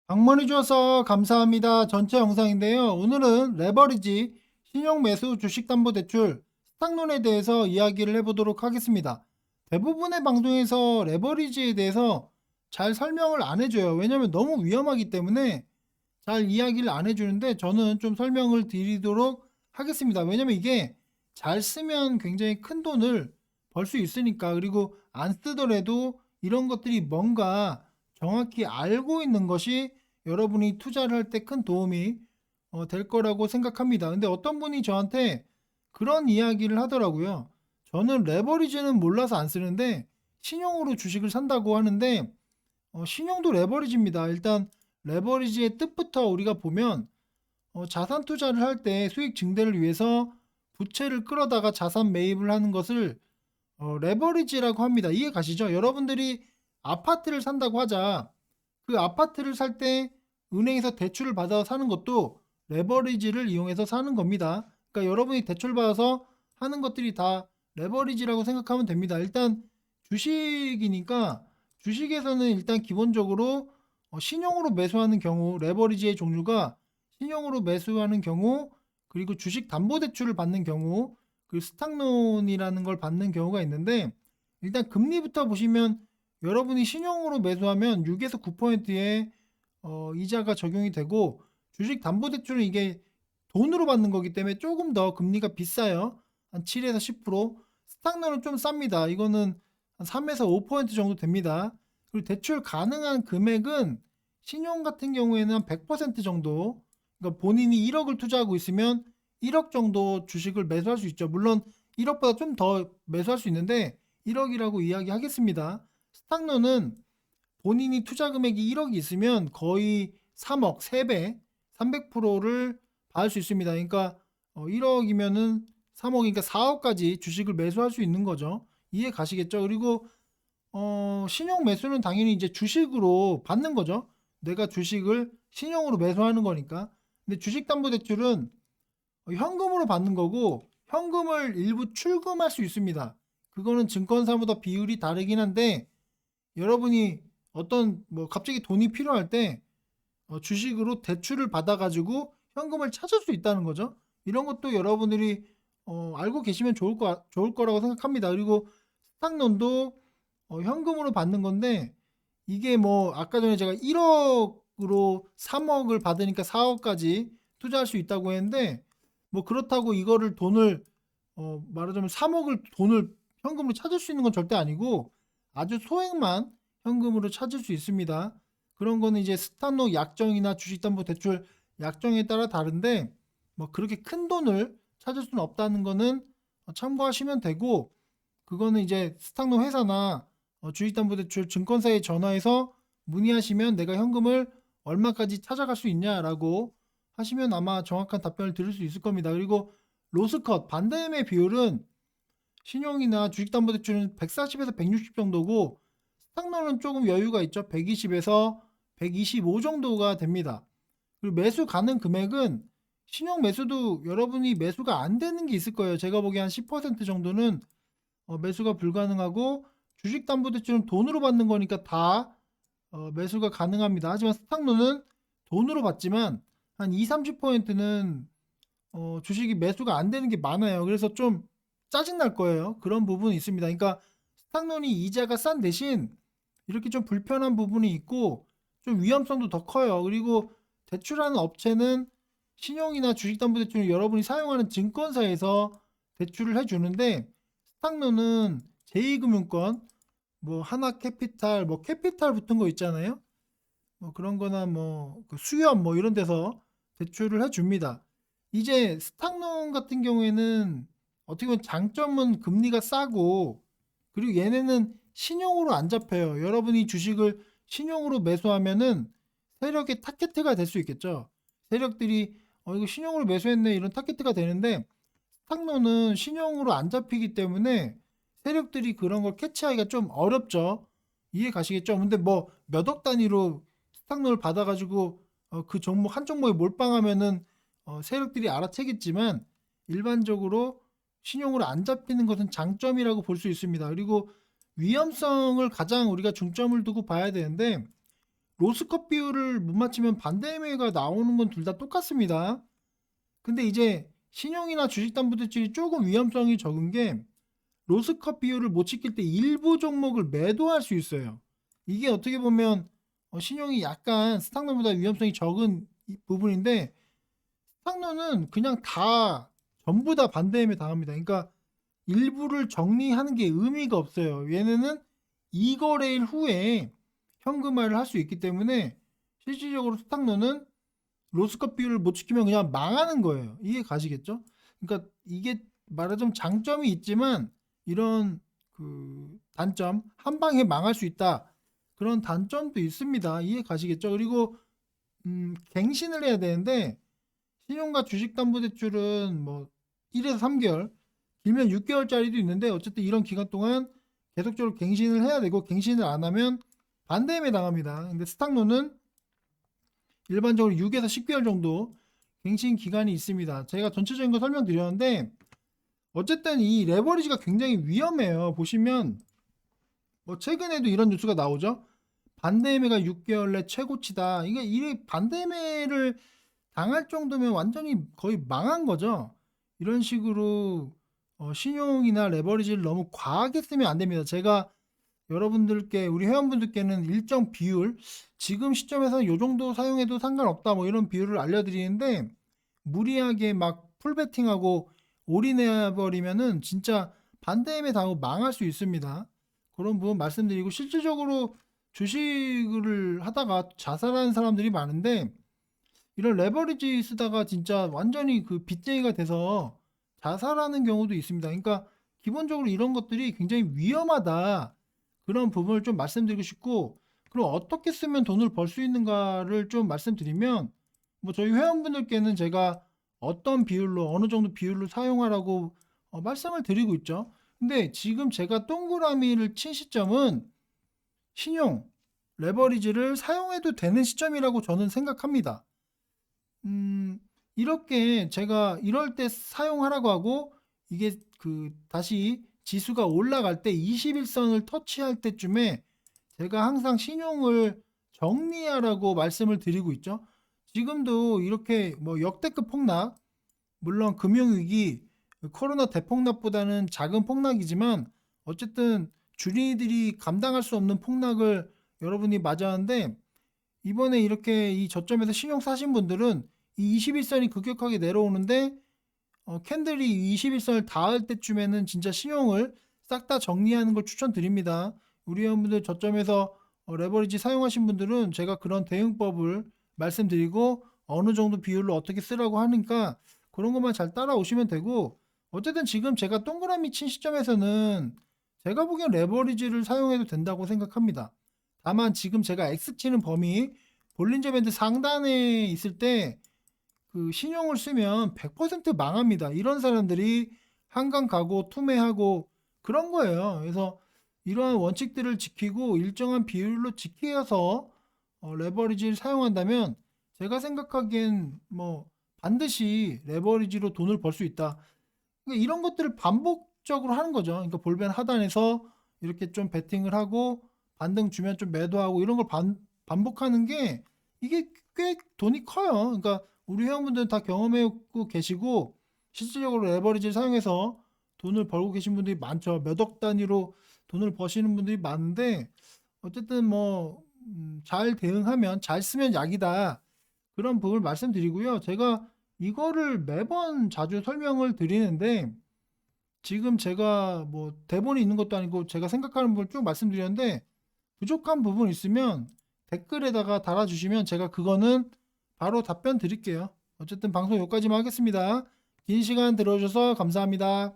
방문해 주셔서 감사합니다. 전체 영상인데요. 오늘은 레버리지, 신용매수, 주식담보대출, 스탁론에 대해서 이야기를 해보도록 하겠습니다. 대부분의 방송에서 레버리지에 대해서 잘 설명을 안 해줘요. 왜냐면 너무 위험하기 때문에 잘 이야기를 안 해주는데 저는 좀 설명을 드리도록 하겠습니다. 왜냐면 이게 잘 쓰면 굉장히 큰 돈을 벌 수 있으니까. 그리고 안 쓰더라도 이런 것들이 뭔가 정확히 알고 있는 것이 여러분이 투자를 할 때 큰 도움이 될 거라고 생각합니다. 근데 어떤 분이 저한테 그런 이야기를 하더라고요. 저는 레버리지는 몰라서 안 쓰는데 신용으로 주식을 산다고 하는데 신용도 레버리지입니다. 일단 레버리지의 뜻부터 우리가 보면 자산 투자를 할 때 수익 증대를 위해서 부채를 끌어다가 자산 매입을 하는 것을 레버리지라고 합니다. 이해 가시죠? 여러분들이 아파트를 산다고 하자. 그 아파트를 살 때 은행에서 대출을 받아서 사는 것도 레버리지를 이용해서 사는 겁니다. 그러니까 여러분이 대출 받아서 하는 것들이 다 레버리지라고 생각하면 됩니다. 일단 주식이니까 주식에서는 일단 기본적으로 신용으로 매수하는 경우 레버리지의 종류가 신용으로 매수하는 경우 그리고 주식 담보 대출을 받는 경우 그 스탁론이라는 걸 받는 경우가 있는데 일단 금리부터 보시면 여러분이 신용으로 매수하면 6에서 9%의 이자가 적용이 되고 주식 담보 대출은 이게 돈으로 받는 거기 때문에 조금 더 금리가 비싸요. 한 7에서 10%. 스탁론은 좀 쌉니다. 이거는 한 3에서 5% 정도 됩니다. 그리고 대출 가능한 금액은 신용 같은 경우에는 한 100% 정도. 그러니까 본인이 1억을 투자하고 있으면 1억 정도 주식을 매수할 수 있죠. 물론 1억보다 좀 더 매수할 수 있는데 1억이라고 이야기하겠습니다. 스탁론은 본인이 투자 금액이 1억이 있으면 거의 3억, 3배, 300%를 받을 수 있습니다. 그러니까 1억이면은 3억이니까 4억까지 주식을 매수할 수 있는 거죠. 이해 가시겠죠? 그리고 신용 매수는 당연히 이제 주식으로 받는 거죠. 내가 주식을 신용으로 매수하는 거니까. 근데 주식담보대출은 현금으로 받는 거고 현금을 일부 출금할 수 있습니다. 그거는 증권사마다 비율이 다르긴 한데 여러분이 어떤 뭐 갑자기 돈이 필요할 때 주식으로 대출을 받아가지고 현금을 찾을 수 있다는 거죠. 이런 것도 여러분들이 알고 계시면 좋을 거라고 생각합니다. 그리고 스탁론도 현금으로 받는 건데 이게 뭐 아까 전에 제가 1억으로 3억을 받으니까 4억까지 투자할 수 있다고 했는데 뭐 그렇다고 이거를 돈을 말하자면 3억을 돈을 현금으로 찾을 수 있는 건 절대 아니고 아주 소액만 현금으로 찾을 수 있습니다. 그런 거는 이제 스타노 약정이나 주식담보대출 약정에 따라 다른데 뭐 그렇게 큰 돈을 찾을 수는 없다는 거는 참고하시면 되고 그거는 이제 스탁노 회사나 주식담보대출 증권사에 전화해서 문의하시면 내가 현금을 얼마까지 찾아갈 수 있냐라고 하시면 아마 정확한 답변을 들을 수 있을 겁니다. 그리고 로스컷 반대매 비율은 신용이나 주식담보대출은 140에서 160 정도고 스탁론은 조금 여유가 있죠. 120에서 125 정도가 됩니다. 그리고 매수 가능 금액은 신용 매수도 여러분이 매수가 안 되는 게 있을 거예요. 제가 보기에 한 10% 정도는 매수가 불가능하고 주식담보대출은 돈으로 받는 거니까 다 매수가 가능합니다. 하지만 스탁론은 돈으로 받지만 한 2, 30%는 주식이 매수가 안 되는 게 많아요. 그래서 좀 짜증 날 거예요. 그런 부분이 있습니다. 그러니까 스탁론이 이자가 싼 대신 이렇게 좀 불편한 부분이 있고 좀 위험성도 더 커요. 그리고 대출하는 업체는 신용이나 주식담보대출을 여러분이 사용하는 증권사에서 대출을 해주는데 스탁론은 제2금융권 뭐 하나캐피탈 뭐 캐피탈 붙은 거 있잖아요. 뭐 그런 거나 뭐그 수협 뭐 이런 데서 대출을 해줍니다. 이제 스탁론 같은 경우에는 어떻게 보면 장점은 금리가 싸고 그리고 얘네는 신용으로 안 잡혀요. 여러분이 주식을 신용으로 매수하면은 세력의 타겟트가 될 수 있겠죠. 세력들이 이거 신용으로 매수했네 이런 타겟트가 되는데 스탁론은 신용으로 안 잡히기 때문에 세력들이 그런 걸 캐치하기가 좀 어렵죠. 이해 가시겠죠? 근데 뭐 몇 억 단위로 스탁론을 받아가지고 그 종목 한 종목에 몰빵하면은 세력들이 알아채겠지만 일반적으로 신용으로 안 잡히는 것은 장점이라고 볼 수 있습니다. 그리고 위험성을 가장 우리가 중점을 두고 봐야 되는데 로스컵 비율을 못 맞추면 반대 매매가 나오는 건 둘 다 똑같습니다. 근데 이제 신용이나 주식담보대출이 조금 위험성이 적은 게 로스컵 비율을 못 지킬 때 일부 종목을 매도할 수 있어요. 이게 어떻게 보면 신용이 약간 스탁노보다 위험성이 적은 부분인데, 스탁노는 그냥 다 전부 다 반대 매매 당합니다. 그러니까 일부를 정리하는 게 의미가 없어요. 얘네는 이거래일 후에 현금화를 할 수 있기 때문에 실질적으로 스탁노는 로스컵 비율을 못 지키면 그냥 망하는 거예요. 이해 가시겠죠? 그러니까 이게 말하자면 장점이 있지만 이런 그 단점, 한 방에 망할 수 있다, 그런 단점도 있습니다. 이해 가시겠죠? 그리고 갱신을 해야 되는데, 신용과 주식담보대출은 뭐 1에서 3개월, 길면 6개월짜리도 있는데 어쨌든 이런 기간 동안 계속적으로 갱신을 해야 되고, 갱신을 안 하면 반대매매 당합니다. 근데 스탁노는 일반적으로 6에서 10개월 정도 갱신 기간이 있습니다. 제가 전체적인 거 설명드렸는데, 어쨌든 이 레버리지가 굉장히 위험해요. 보시면 뭐 최근에도 이런 뉴스가 나오죠. 반대매가 6개월 내 최고치다. 이게 이 반대매를 당할 정도면 완전히 거의 망한 거죠. 이런 식으로 신용이나 레버리지를 너무 과하게 쓰면 안 됩니다. 제가 여러분들께, 우리 회원분들께는 일정 비율, 지금 시점에서 이 정도 사용해도 상관없다 뭐 이런 비율을 알려드리는데, 무리하게 막 풀베팅하고 올인해버리면은 진짜 반대임에 당하고 망할 수 있습니다. 그런 부분 말씀드리고, 실질적으로 주식을 하다가 자살하는 사람들이 많은데, 이런 레버리지 쓰다가 진짜 완전히 그 빚쟁이가 돼서 자살하는 경우도 있습니다. 그러니까 기본적으로 이런 것들이 굉장히 위험하다, 그런 부분을 좀 말씀드리고 싶고, 그럼 어떻게 쓰면 돈을 벌 수 있는가를 좀 말씀드리면, 뭐 저희 회원분들께는 제가 어떤 비율로, 어느 정도 비율로 사용하라고 말씀을 드리고 있죠. 근데 지금 제가 동그라미를 친 시점은 신용, 레버리지를 사용해도 되는 시점이라고 저는 생각합니다. 이렇게 제가 이럴 때 사용하라고 하고, 이게 그 다시 지수가 올라갈 때 21선을 터치할 때쯤에 제가 항상 신용을 정리하라고 말씀을 드리고 있죠. 지금도 이렇게 뭐 역대급 폭락, 물론 금융위기, 코로나 대폭락보다는 작은 폭락이지만 어쨌든 주린이들이 감당할 수 없는 폭락을 여러분이 맞이하는데, 이번에 이렇게 이 저점에서 신용 사신 분들은 이 21선이 급격하게 내려오는데, 캔들이 21선을 닿을 때쯤에는 진짜 신용을 싹 다 정리하는 걸 추천드립니다. 우리 회원분들 저점에서 레버리지 사용하신 분들은 제가 그런 대응법을 말씀드리고 어느 정도 비율로 어떻게 쓰라고 하니까 그런 것만 잘 따라오시면 되고, 어쨌든 지금 제가 동그라미 친 시점에서는 제가 보기엔 레버리지를 사용해도 된다고 생각합니다. 다만 지금 제가 X 치는 범위, 볼린저 밴드 상단에 있을 때 그 신용을 쓰면 100% 망합니다. 이런 사람들이 한강 가고 투매하고 그런 거예요. 그래서 이러한 원칙들을 지키고 일정한 비율로 지켜서 레버리지를 사용한다면 제가 생각하기엔 뭐 반드시 레버리지로 돈을 벌 수 있다. 그러니까 이런 것들을 반복적으로 하는 거죠. 그러니까 볼벤 하단에서 이렇게 좀 베팅을 하고 반등 주면 좀 매도하고, 이런 걸 반복하는 게 이게 꽤 돈이 커요. 그러니까 우리 회원분들은 다 경험하고 계시고 실질적으로 레버리지를 사용해서 돈을 벌고 계신 분들이 많죠. 몇 억 단위로 돈을 버시는 분들이 많은데, 어쨌든 뭐 잘 대응하면, 잘 쓰면 약이다, 그런 부분을 말씀드리고요. 제가 이거를 매번 자주 설명을 드리는데, 지금 제가 뭐 대본이 있는 것도 아니고 제가 생각하는 부분을 쭉 말씀드렸는데, 부족한 부분 있으면 댓글에다가 달아주시면 제가 그거는 바로 답변 드릴게요. 어쨌든 방송 여기까지만 하겠습니다. 긴 시간 들어주셔서 감사합니다.